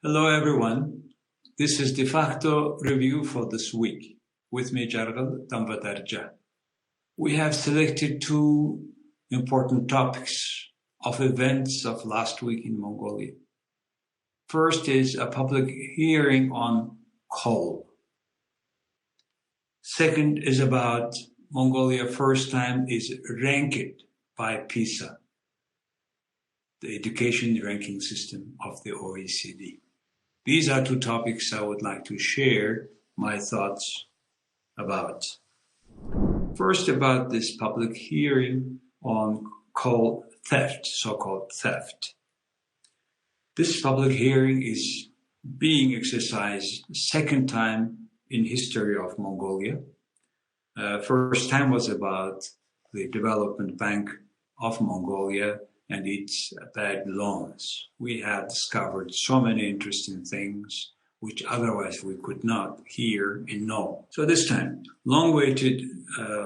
Hello, everyone. This is Defacto review for this week with me, Jargal Dambadarja. We have selected two important topics of events of last week in Mongolia. First is a public hearing on coal. Second is about Mongolia first time is ranked by PISA, the education ranking system of the OECD. These are two topics I would like to share my thoughts about. First, about this public hearing on coal theft, so-called theft. This public hearing is being exercised second time in history of Mongolia. First time was about the Development Bank of Mongolia and its bad loans. We have discovered so many interesting things which otherwise we could not hear and know. So this time, long-awaited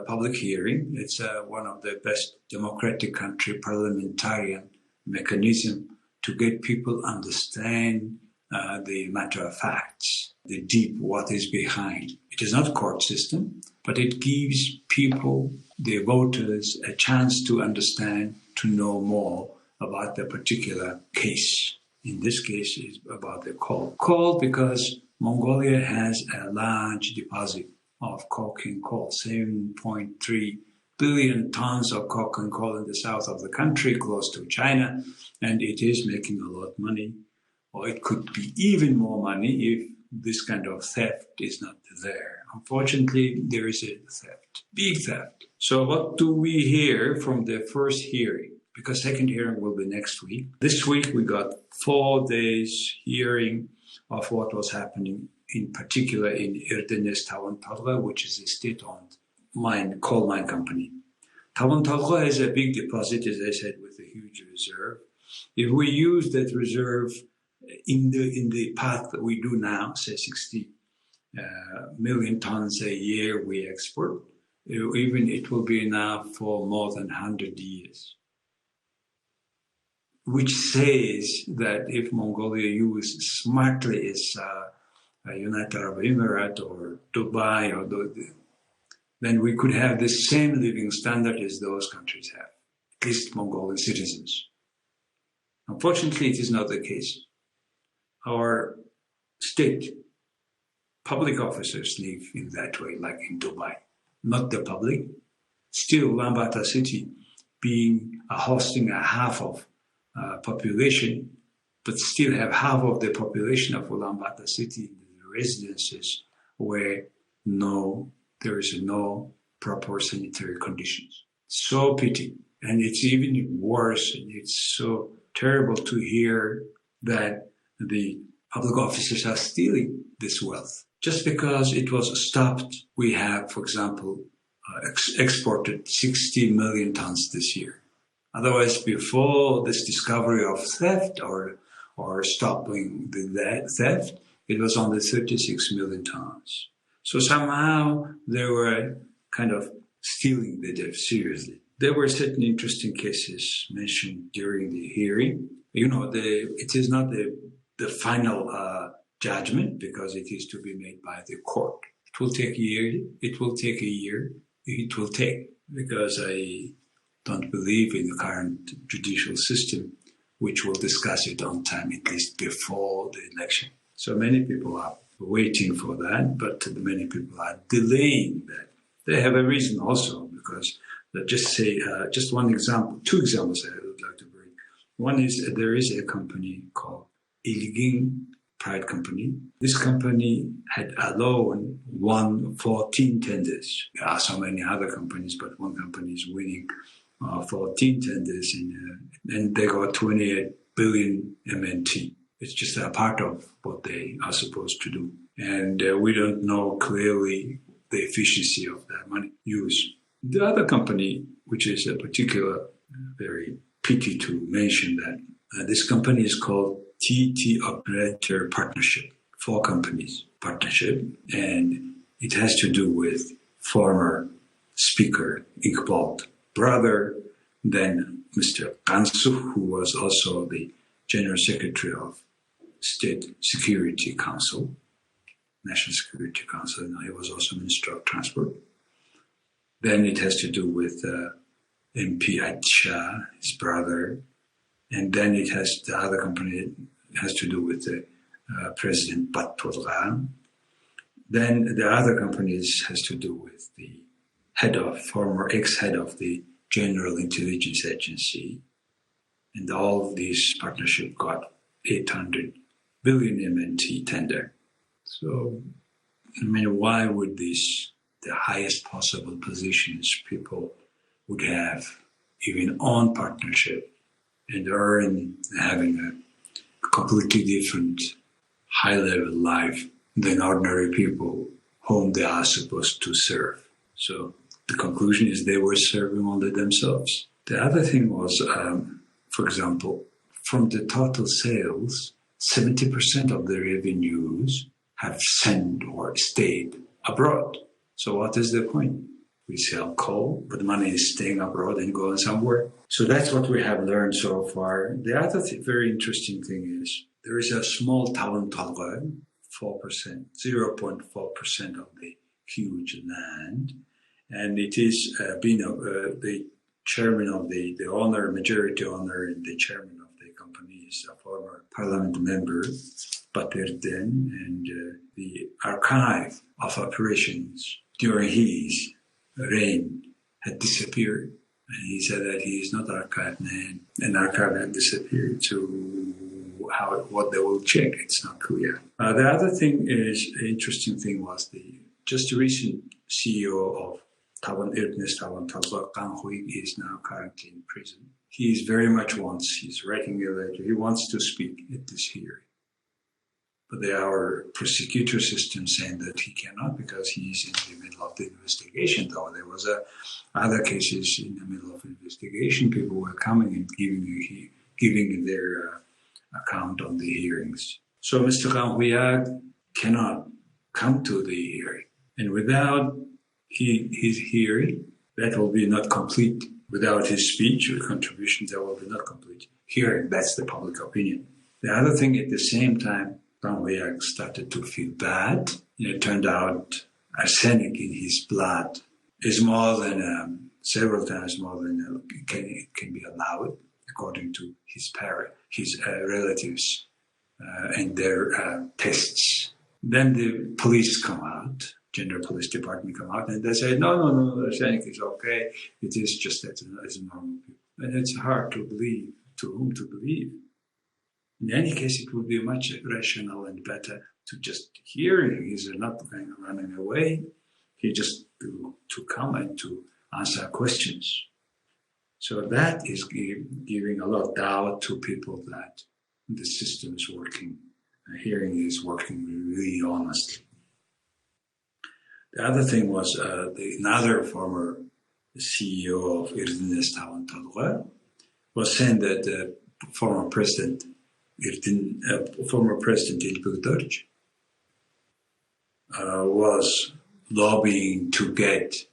public hearing. It's one of the best democratic country parliamentarian mechanism to get people understand the matter of facts, the deep what is behind. It is not a court system, but it gives people, the voters, a chance to understand, to know more about the particular case. In this case, it's about the coal. Coal because Mongolia has a large deposit of coking coal, 7.3 billion tons of coking coal in the south of the country, close to China, and it is making a lot of money. Or it could be even more money if this kind of theft is not there. Unfortunately, there is a theft, big theft. So what do we hear from the first hearing? Because second hearing will be next week. This week we got 4 days hearing of what was happening, in particular in Erdenes Tavantalga, which is a state-owned coal mine company. Tavantalga has a big deposit, as I said, with a huge reserve. If we use that reserve in the path that we do now, say 60 million tons a year we export, even it will be enough for more than 100 years. Which says that if Mongolia uses smartly its United Arab Emirates or Dubai, then we could have the same living standard as those countries have, at least Mongolian citizens. Unfortunately, it is not the case. Our state public officers live in that way, like in Dubai, not the public. Still, Ulaanbaatar city being hosting a half of population, but still have half of the population of Ulaanbaatar city in the residences where there is no proper sanitary conditions. So pity. And it's even worse, and it's so terrible to hear that the public officers are stealing this wealth. Just because it was stopped, we have, for example, exported 60 million tons this year. Otherwise, before this discovery of theft or stopping the theft, it was only 36 million tons. So somehow they were kind of stealing the debt seriously. There were certain interesting cases mentioned during the hearing. It is not the final judgment because it is to be made by the court. It will take a year. It will take because I don't believe in the current judicial system, which will discuss it on time, at least before the election. So many people are waiting for that, but many people are delaying that. They have a reason also, because just one example, 2 examples I would like to bring. One is there is a company called Ilgin Pride Company. This company had alone won 14 tenders. There are so many other companies, but one company is winning 14 tenders, and they got 28 billion MNT. It's just a part of what they are supposed to do. And we don't know clearly the efficiency of that money used. The other company, which is a particular, very pity to mention that, this company is called TT Operator Partnership, 4 companies partnership, and it has to do with former Speaker Iqbal, brother than Mr. Kansu, who was also the General Secretary of State Security Council, National Security Council, and he was also Minister of Transport. Then it has to do with MP Acha, his brother, and then the other company has to do with the President Baturga. Then the other companies has to do with the former ex-head of the General Intelligence Agency, and all of these partnership got 800 billion MNT tender. So, I mean, why would the highest possible positions people would have even on partnership and earn having a completely different high-level life than ordinary people whom they are supposed to serve? So the conclusion is they were serving only themselves. The other thing was, for example, from the total sales, 70% of the revenues have sent or stayed abroad. So what is the point? We sell coal, but the money is staying abroad and going somewhere. So that's what we have learned so far. The other very interesting thing is there is a small town, 4%, 0.4% of the huge land. And it is the chairman of the owner, majority owner, and the chairman of the company is a former parliament member, Baterden, and the archive of operations during his reign had disappeared. And he said that he is not archived, and an archive had disappeared. So what they will check, it's not clear. The other thing interesting thing was the just recent CEO of Taiwan Airbusiness Taiwan Talbot, Kang Hui, is now currently in prison. He's writing a letter. He wants to speak at this hearing. But our prosecutor system saying that he cannot because he's in the middle of the investigation, though there was other cases in the middle of investigation. People were coming and giving their account on the hearings. So Mr. Kang Hui cannot come to the hearing. And without his hearing, that will be not complete. Without his speech or contribution, that will be not complete hearing. That's the public opinion. The other thing, at the same time, Kang Hui started to feel bad. It turned out arsenic in his blood is more than several times more than can be allowed, according to his relatives and their tests. Then the police come out. General Police Department come out and they say, no, arsenic is okay. It is just as normal people. And it's hard to believe, to whom to believe. In any case, it would be much rational and better to just hear him. He's not running away. He just to come and to answer questions. So that is giving a lot of doubt to people that the system is working. Hearing is working really honestly. The other thing was another former CEO of Airbusiness Taiwan Talbot was saying that former President Ilbuk was lobbying to get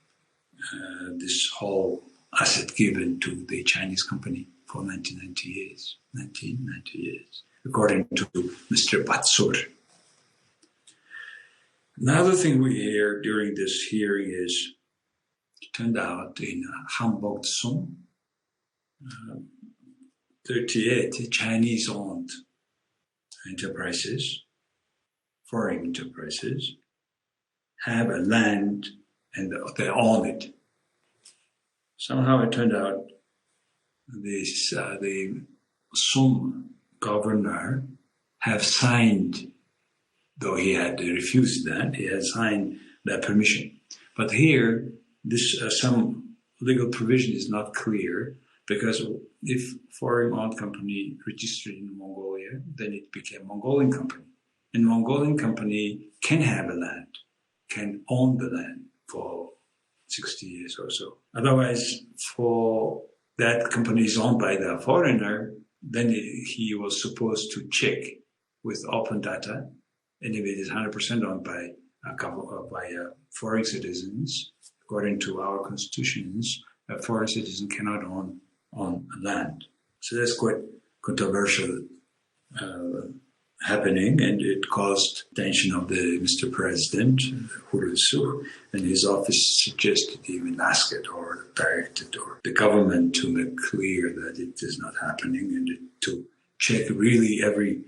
this whole asset given to the Chinese company for 1990 years, according to Mr. Batsur. Another thing we hear during this hearing is, it turned out in Hamburg-Sum, 38 Chinese-owned enterprises, foreign enterprises, have a land and they own it. Somehow it turned out the Sum governor have signed, though he had refused that, he had signed that permission. But here, this some legal provision is not clear, because if foreign-owned company registered in Mongolia, then it became Mongolian company. And Mongolian company can have a land, can own the land for 60 years or so. Otherwise, for that company is owned by the foreigner, then he was supposed to check with open data. And if it is 100% owned by foreign citizens, according to our constitutions, a foreign citizen cannot own land. So that's quite controversial happening, and it caused attention of the Mr. President, Hurusu, and his office suggested even ask it or direct it or the government to make clear that it is not happening and to check really every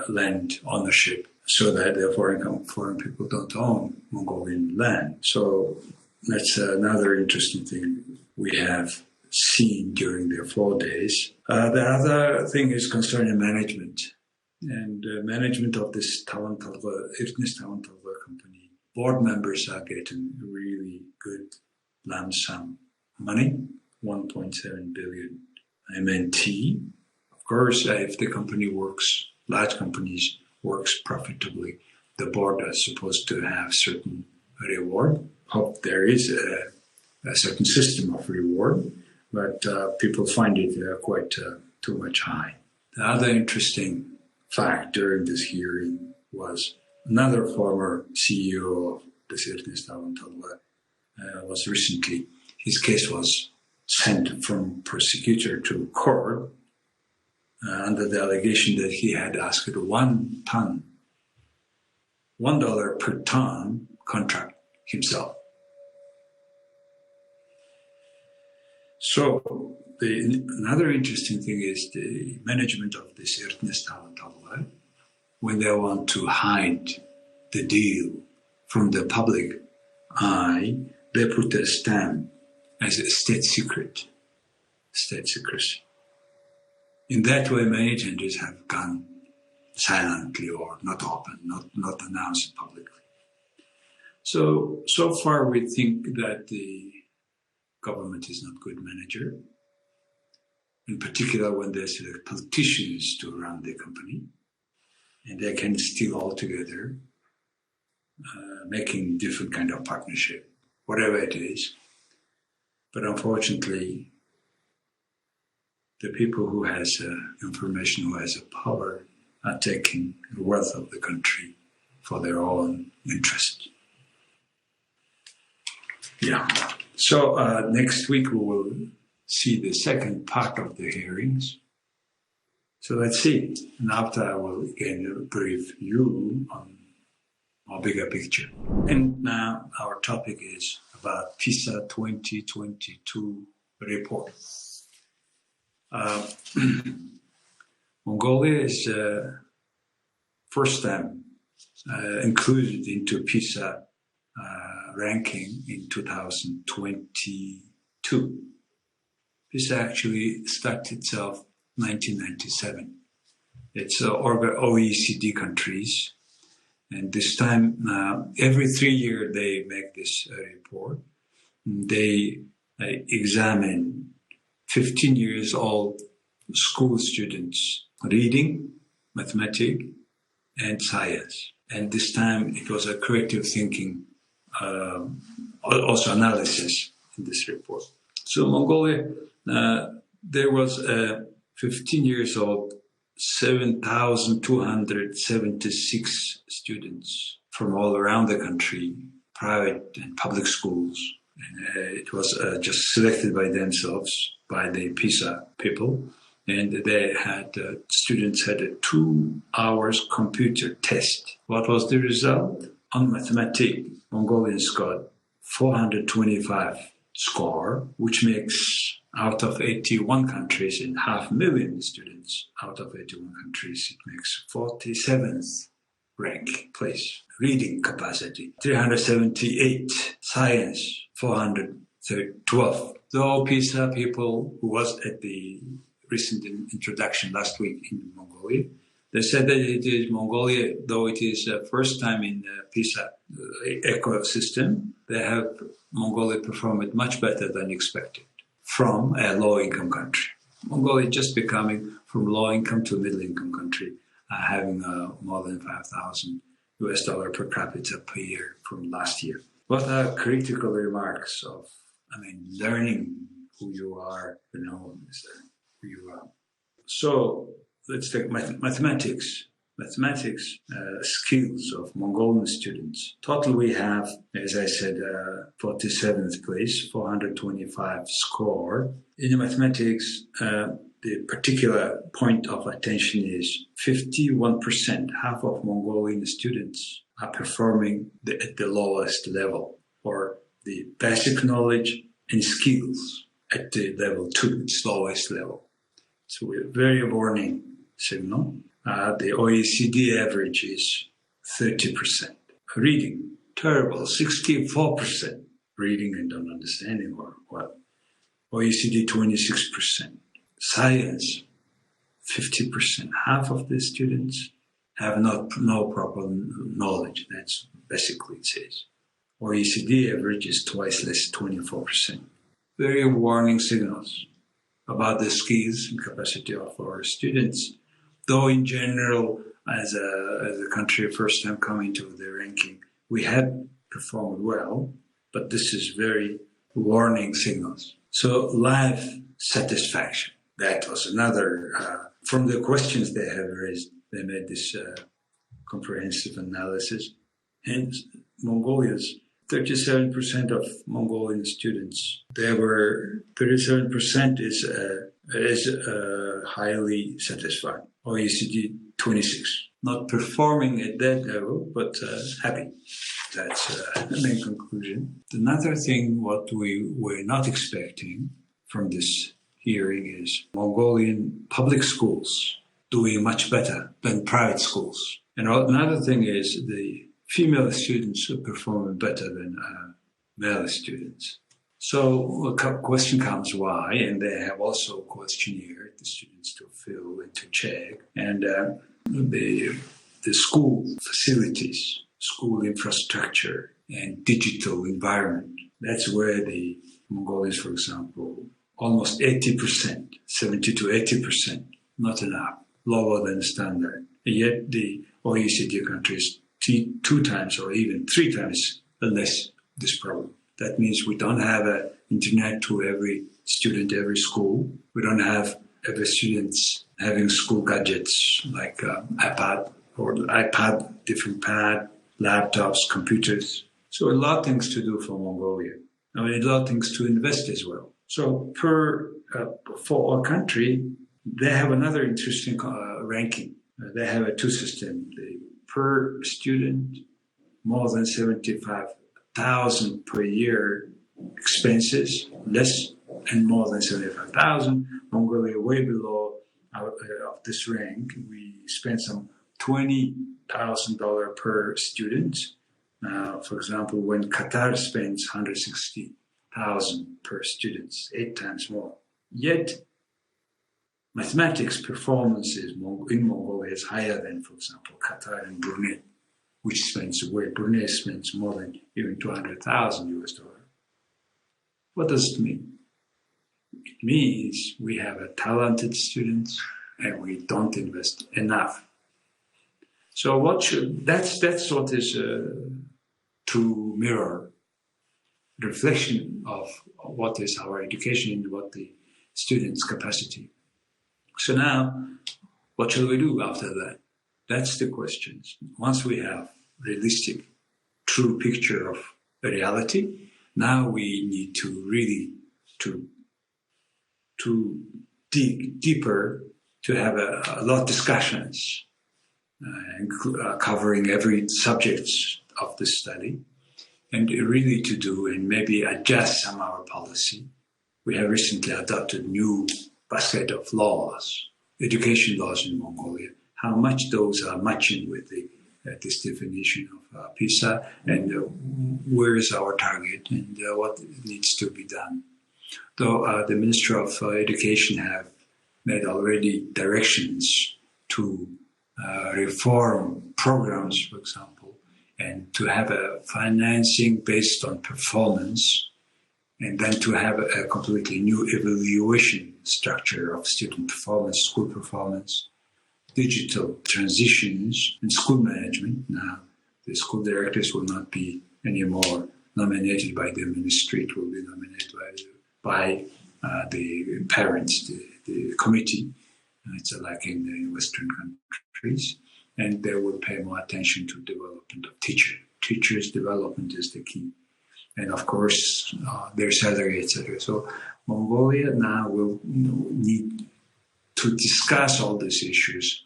land ownership so that the foreign people don't own Mongolian land. So that's another interesting thing we have seen during the 4 days. The other thing is concerning management. And management of this Irtnes Tavantalva company. Board members are getting really good lump sum money, 1.7 billion MNT. Of course, if the company works, large companies works profitably, the board is supposed to have certain reward. Hope there is a certain system of reward, but people find it quite too much high. The other interesting fact during this hearing was another former CEO of the Irtnes Tavantalva was recently, his case was sent from prosecutor to court under the allegation that he had asked $1 per ton contract himself. So another interesting thing is the management of this Irtnes Tavantalva, when they want to hide the deal from the public eye, they put a stamp as a state secrecy. In that way, many tenders have gone silently or not open, not announced publicly. So far we think that the government is not good manager, in particular when they select politicians to run the company, and they can steal altogether, making different kind of partnership, whatever it is. But unfortunately, the people who has information, who has power, are taking the wealth of the country for their own interest. Yeah. So next week we will see the second part of the hearings. So let's see. And after I will again brief you on a bigger picture. And now our topic is about PISA 2022 report. Mongolia is first time included into PISA ranking in 2022. PISA actually started itself 1997. It's OECD countries, and this time every 3 years they make this report. They examine 15 years old school students reading, mathematics, and science. And this time it was a creative thinking, also analysis in this report. So Mongolia, there was a 15 years old, 7,276 students from all around the country, private and public schools. And it was just selected by themselves, by the PISA people. And they had, students had a 2 hours computer test. What was the result? On mathematics, Mongolians got 425 score, which makes out of 81 countries and 500,000 students out of 81 countries, it makes 47th rank place. Reading capacity, 378. Science, 412. The all PISA people who was at the recent introduction last week in Mongolia, they said that it is Mongolia, though it is first time in the PISA ecosystem, they have Mongolia performed much better than expected from a low-income country. Mongolia just becoming from low-income to middle-income country, having more than $5,000 per capita per year from last year. What are critical remarks of, learning who you are, who you are. So let's take mathematics. Mathematics skills of Mongolian students. Total we have, as I said, 47th place, 425 score. In mathematics, the the particular point of attention is 51%, half of Mongolian students are performing at the lowest level, or the basic knowledge and skills at the level 2, its lowest level. So a very warning signal. The OECD average is 30%. Reading, terrible, 64%. Reading and not understanding, or what? OECD, 26%. Science, 50%. Half of the students have no proper knowledge. That's basically it says. OECD average is twice less, 24%. Very warning signals about the skills and capacity of our students. Though in general, as a country first time coming to the ranking, we had performed well, but this is very warning signals. So life satisfaction, that was another, from the questions they have raised, they made this comprehensive analysis. And Mongolia's 37% of Mongolian students, there were 37% is highly satisfied. OECD 26, not performing at that level, but happy. That's the main conclusion. Another thing, what we were not expecting from this hearing is Mongolian public schools doing much better than private schools. And another thing is the female students are performing better than male students. So a question comes why, and they have also a questionnaire the students to fill and to check. And the school facilities, school infrastructure, and digital environment. That's where the Mongolians, for example, almost 80%, 70 to 80%, not enough, lower than standard. And yet the OECD countries 2 times or even 3 times less this problem. That means we don't have an internet to every student, every school. We don't have every students having school gadgets like iPad, different pad, laptops, computers. So a lot of things to do for Mongolia. I mean, a lot of things to invest as well. So for our country, they have another interesting ranking. They have a 2 system. Per student, more than 75,000 per year expenses, less and more than 75,000. Mongolia way below of this rank. We spend some $20,000 per student. For example, when Qatar spends 160,000 per student, 8 times more. Yet, mathematics performances in Mongolia is higher than, for example, Qatar and Brunei, Brunei spends more than even 200,000 US dollars. What does it mean? It means we have a talented students and we don't invest enough. So that's what is to mirror reflection of what is our education and what the students' capacity. So now, what shall we do after that? That's the question. Once we have realistic, true picture of the reality, now we need to really to dig deeper, to have a lot of discussions, covering every subject of the study, and really to do and maybe adjust some of our policy. We have recently adopted new basket of laws, education laws in Mongolia, how much those are matching with this definition of PISA, and where is our target and what needs to be done. Though the Minister of Education have made already directions to reform programs, for example, and to have a financing based on performance, and then to have a completely new evaluation structure of student performance, school performance, digital transitions, and school management. Now, the school directors will not be anymore nominated by the ministry. It will be nominated by the parents, the committee. It's like in the Western countries. And they will pay more attention to development of teachers. Teachers' development is the key. And of course, their salary, etc. So Mongolia now will need to discuss all these issues,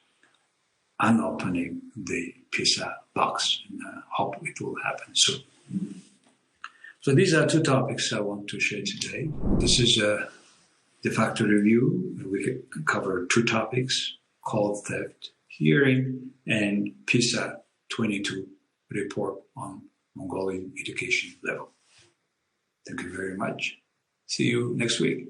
unopening the PISA box. And I hope it will happen soon. So these are two topics I want to share today. This is a Defacto review. We can cover two topics: call theft hearing and PISA 22 report on Mongolian education level. Thank you very much. See you next week.